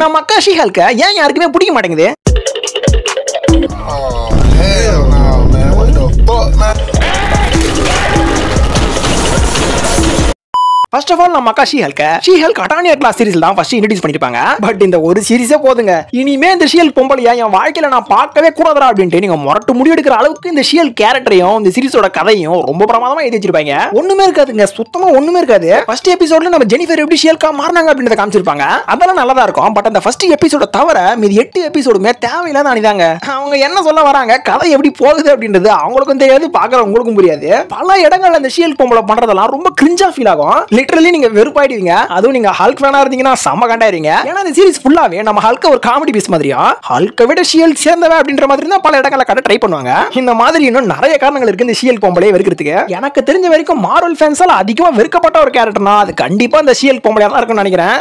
நம்ம அக்கா ஷீ ஹல்க ஏன் யாருக்குமே பிடிக்க மாட்டேங்குது? First of all, நம்ம அக்கா ஷீ ஹல்க் அட்டானியா கிளாஸ் சீரிஸ்ல தான் ஃபர்ஸ்ட் இன்ட்ரோ듀ஸ் பண்ணிருப்பாங்க. பட் இந்த ஒரு சீரிஸே போதுங்க. இனிமே இந்த ஷீ ஹல்க் பொம்பளையா என் வாழ்க்கையில நான் பார்க்கவே கூடாதா அப்படின்ட்டு நீங்க முரட்டு முடி எடுக்கிற அளவுக்கு இந்த ஷீ ஹல்க் கேரக்டரையும் இந்த சீரிஸோட கதையும் ரொம்ப பிரமாதமா எழுதி வச்சிருப்பாங்க. ஒண்ணுமே இருக்காதுங்க, சுத்தமா ஒண்ணுமே இருக்காது. ஃபர்ஸ்ட் எபிசோட்ல நம்ம ஜெனிஃபர் எப்படி ஷீ ஹல்கா மாறினாங்க அப்படின்றத காமிச்சிருப்பாங்க. அதெல்லாம் நல்லா தான் இருக்கும். பட் அந்த ஃபர்ஸ்ட் எபிசோட தவிர மீதி 8 எபிசோடுமே தேவையில்லாத அனிதாங்க. அவங்க என்ன சொல்ல வராங்க, கதை எப்படி போகுது அப்படின்றது அவங்களுக்கும் தெரியாது, பாக்குறவங்களுக்கும் புரியாது. பல இடங்கள்ல அந்த ஷீ ஹல்க் பொம்பளை பண்றதெல்லாம் ரொம்ப கிரிஞ்சா ஃபீல் ஆகும். லிட்டரலி நீங்க வெறுப்பாயிடுவீங்க. அதுவும் நீங்க ஹல்க் ஃபேனா இருந்தீங்கன்னா செம்ம கண்டாயிருவீங்க. ஏன்னா இந்த சீரிஸ் ஃபுல்லாவே நம்ம ஹல்க ஒரு காமெடி பீஸ் மாதிரியா, ஹல்கை விட ஷீ ஹல்க் சேர்ந்தவ அப்படின்ற மாதிரி தான் பல இடங்களை கட்ட ட்ரை பண்ணுவாங்க. இந்த மாதிரி இன்னும் நிறைய காரணங்கள் இருக்கு இந்த ஷீ ஹல்க் பொம்பளையை வெறுக்கிறதுக்கு. எனக்கு தெரிஞ்ச வரைக்கும் மார்வல் ஃபேன்ஸால அதிகமா வெறுக்கப்பட்ட ஒரு கேரக்டர்னா அது கண்டிப்பா இந்த ஷீ ஹல்க் பொம்பளையா தான் இருக்கும்னு நினைக்கிறேன்.